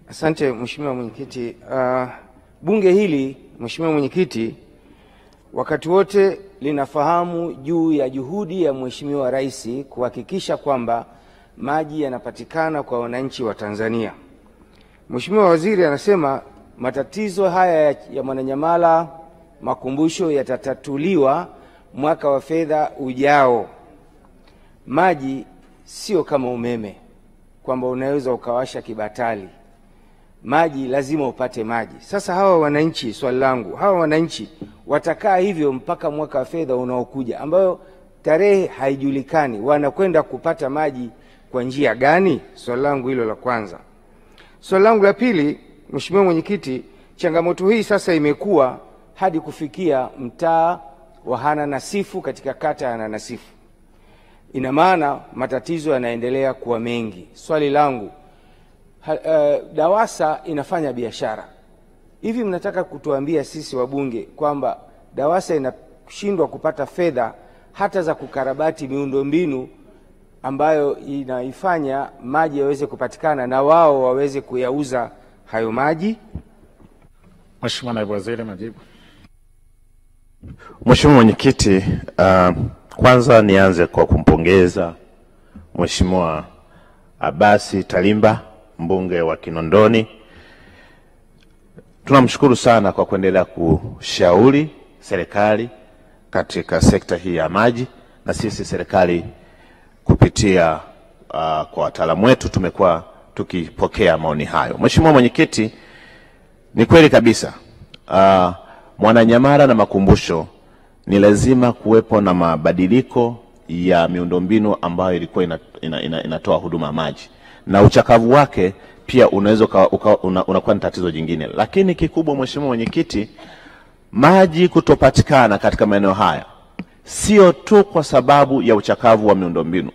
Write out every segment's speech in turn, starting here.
Asante Mheshimiwa Mwenyekiti. Bunge hili Mheshimiwa Mwenyekiti, wakati wote linafahamu juu ya juhudi ya Mheshimiwa Rais kuhakikisha kwamba maji yanapatikana kwa wananchi wa Tanzania. Mheshimiwa Waziri anasema matatizo haya ya Mwananyamala makumbusho yatatatuliwa mwaka wa fedha ujao. Maji sio kama umeme kwamba unaweza ukawasha kibatali. Maji lazima upate maji. Sasa hawa wananchi, swali langu, hawa wananchi watakaa hivyo mpaka mwaka wa fedha unaokuja ambayo tarehe haijulikani, wanakwenda kupata maji kwa njia gani? Swali langu hilo la kwanza. Swali langu la pili, Mheshimiwa Mwenyekiti, changamoto hii sasa imekuwa hadi kufikia mtaa wa Hana Nasifu katika kata ya Hana Nasifu. Ina maana matatizo yanaendelea kuwa mengi. Swali langu, DAWASA inafanya biashara. Hivi mnataka kutuambia sisi wabunge kwamba DAWASA inashindwa kupata fedha hata za kukarabati miundombinu ambayo inaifanya maji yaweze kupatikana na wao waweze kuyauza hayo maji? Mheshimiwa Naibu Waziri, majibu. Mheshimiwa Mwenyekiti, kwanza nianze kwa kumpongeza Mheshimiwa Abasi Talimba, mbunge wa Kinondoni. Tunamshukuru sana kwa kuendelea kushauri serikali katika sekta hii ya maji, na sisi serikali kupitia kwa wataalamu wetu tumekuwa tukipokea maoni hayo. Mheshimiwa Mwenyekiti, ni kweli kabisa Mwananyamala na makumbusho ni lazima kuwepo na mabadiliko ya miundombinu ambayo ilikuwa inatoa huduma ya maji, na uchakavu wake pia unaweza unakuwa ni tatizo jingine. Lakini kikubwa Mheshimiwa Mwenyekiti, maji kutopatikana katika maeneo haya sio tu kwa sababu ya uchakavu wa miundombinu.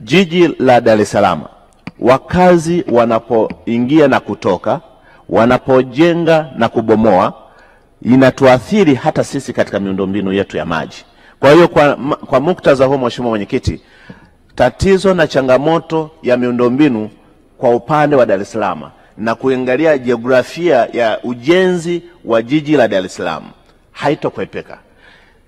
Jiji la Dar es Salaam, wakazi wanapoingia na kutoka, wanapojenga na kubomoa, inatuathiri hata sisi katika miundombinu yetu ya maji. Kwa hiyo kwa muktadha huo Mheshimiwa Mwenyekiti, tatizo na changamoto ya miundombinu kwa upande wa Dar es Salaam na kuangalia jiografia ya ujenzi wa jiji la Dar es Salaam haitokwepeka.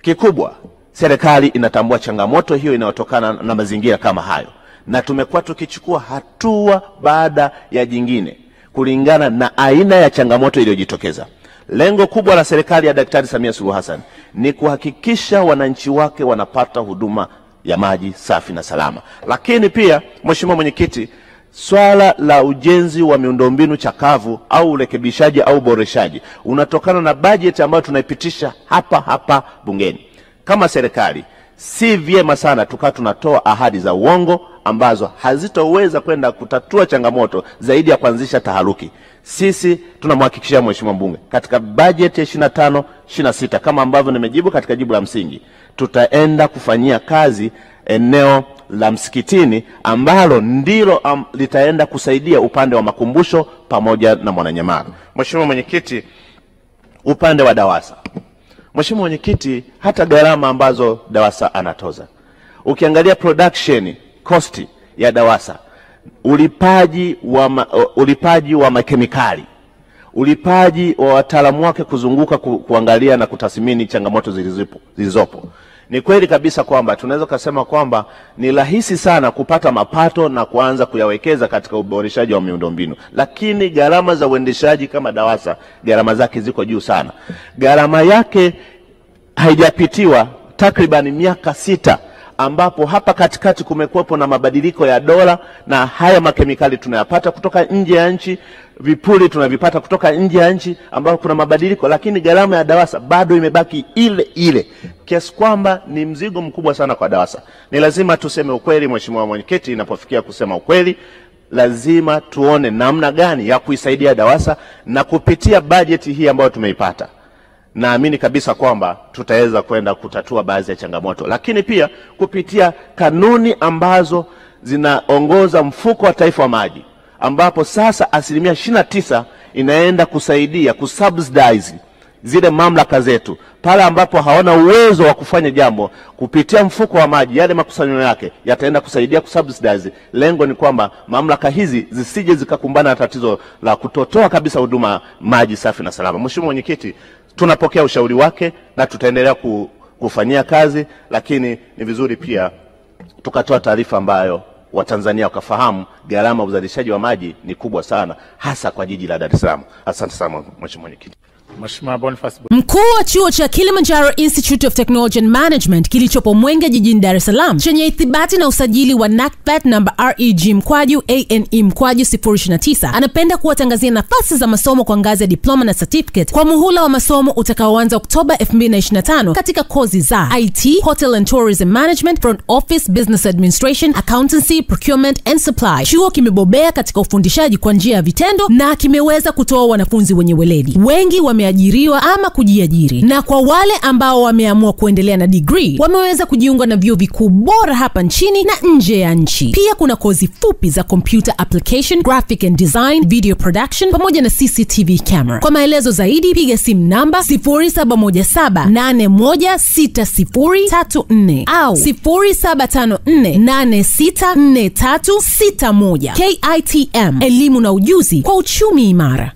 Kikubwa serikali inatambua changamoto hiyo inayotokana na mazingira kama hayo, na tumekuwa tukichukua hatua baada ya jingine kulingana na aina ya changamoto iliyojitokeza. Lengo kubwa la serikali ya Daktari Samia Suluhu Hassan ni kuhakikisha wananchi wake wanapata huduma ya maji safi na salama. Lakini pia Mheshimiwa Mwenyekiti, swala la ujenzi wa miundombinu chakavu au urekebishaji au boreshaji unatokana na bajeti ambayo tunaipitisha hapa bungeni. Kama serikali si vyema sana tukawa tunatoa ahadi za uongo ambazo hazitoweza kwenda kutatua changamoto zaidi ya kuanzisha taharuki. Sisi tunamhakikishia Mheshimiwa mbunge katika bajeti ya 25-26 kama ambavyo nimejibu katika jibu la msingi, tutaenda kufanyia kazi eneo la Msikitini ambalo ndilo litaenda kusaidia upande wa makumbusho pamoja na Mwananyamala. Mheshimiwa Mwenyekiti, upande wa DAWASA, Mheshimiwa Mwenyekiti, hata gharama ambazo DAWASA anatoza, ukiangalia production cost ya DAWASA, ulipaji wa makemikali, ulipaji wa wataalamu wake kuzunguka kuangalia na kutathmini changamoto zilizopo, ni kweli kabisa kwamba tunaweza kusema kwamba ni rahisi sana kupata mapato na kuanza kuyawekeza katika uboreshaji wa miundombinu, lakini gharama za uendeshaji kama DAWASA gharama zake ziko juu sana. Gharama yake haijapitiwa takriban miaka 6, ambapo hapa katikati kumekuwepo na mabadiliko ya dola, na haya makemikali tunayapata kutoka nje ya nchi, vipuli tunavipata kutoka nje ya nchi ambapo kuna mabadiliko, lakini gharama ya DAWASA bado imebaki ile kiasi kwamba ni mzigo mkubwa sana kwa DAWASA. Ni lazima tuseme ukweli Mheshimiwa Mwenyekiti, inapofikia kusema ukweli lazima tuone namna gani ya kuisaidia DAWASA, na kupitia bajeti hii ambayo tumeipata naamini kabisa kwamba tutaweza kwenda kutatua baadhi ya changamoto, lakini pia kupitia kanuni ambazo zinaongoza mfuko wa taifa wa maji, ambapo sasa 29% inaenda kusaidia kusubsidize zile mamlaka zetu pale ambapo hawana uwezo wa kufanya jambo, kupitia mfuko wa maji, yale makusanyo yake yataenda kusaidia kusubsidize. Lengo ni kwamba mamlaka hizi zisije zikakumbana na tatizo la kutotoa kabisa huduma maji safi na salama. Mheshimiwa Mwenyekiti, tunapokea ushauri wake na tutaendelea kufanyia kazi, lakini ni vizuri pia tukatoa taarifa ambayo Watanzania wakafahamu gharama uzalishaji wa maji ni kubwa sana, hasa kwa jiji la Dar es Salaam. Asante sana Mheshimiwa Mwenyekiti. Mheshimiwa Boniface. Mkuu wa chuo cha Kilimanjaro Institute of Technology and Management kilichopo Mwenge jijini Dar es Salaam chenye ithibati na usajili wa NACTVET number REG/ANE/029 anapenda kuwatangazia nafasi za masomo kwa ngazi ya diploma na certificate kwa muhula wa masomo utakaoanza Oktoba 2025 katika kozi za IT, Hotel and Tourism Management, Front Office, Business Administration, Accountancy, Procurement and Supply. Chuo kimebobea katika ufundishaji kwa njia ya vitendo na kimeweza kutoa wanafunzi wenye weledi. Wengi wameajiriwa ama kujiajiri, na kwa wale ambao wameamua kuendelea na degree wameweza kujiunga na vyuo vikuu bora hapa nchini na nje ya nchi. Pia kuna kozi fupi za computer application, graphic and design, video production pamoja na CCTV camera. Kwa maelezo zaidi piga simu namba 0717816034 au 0754864361. KITM, elimu na ujuzi kwa uchumi imara.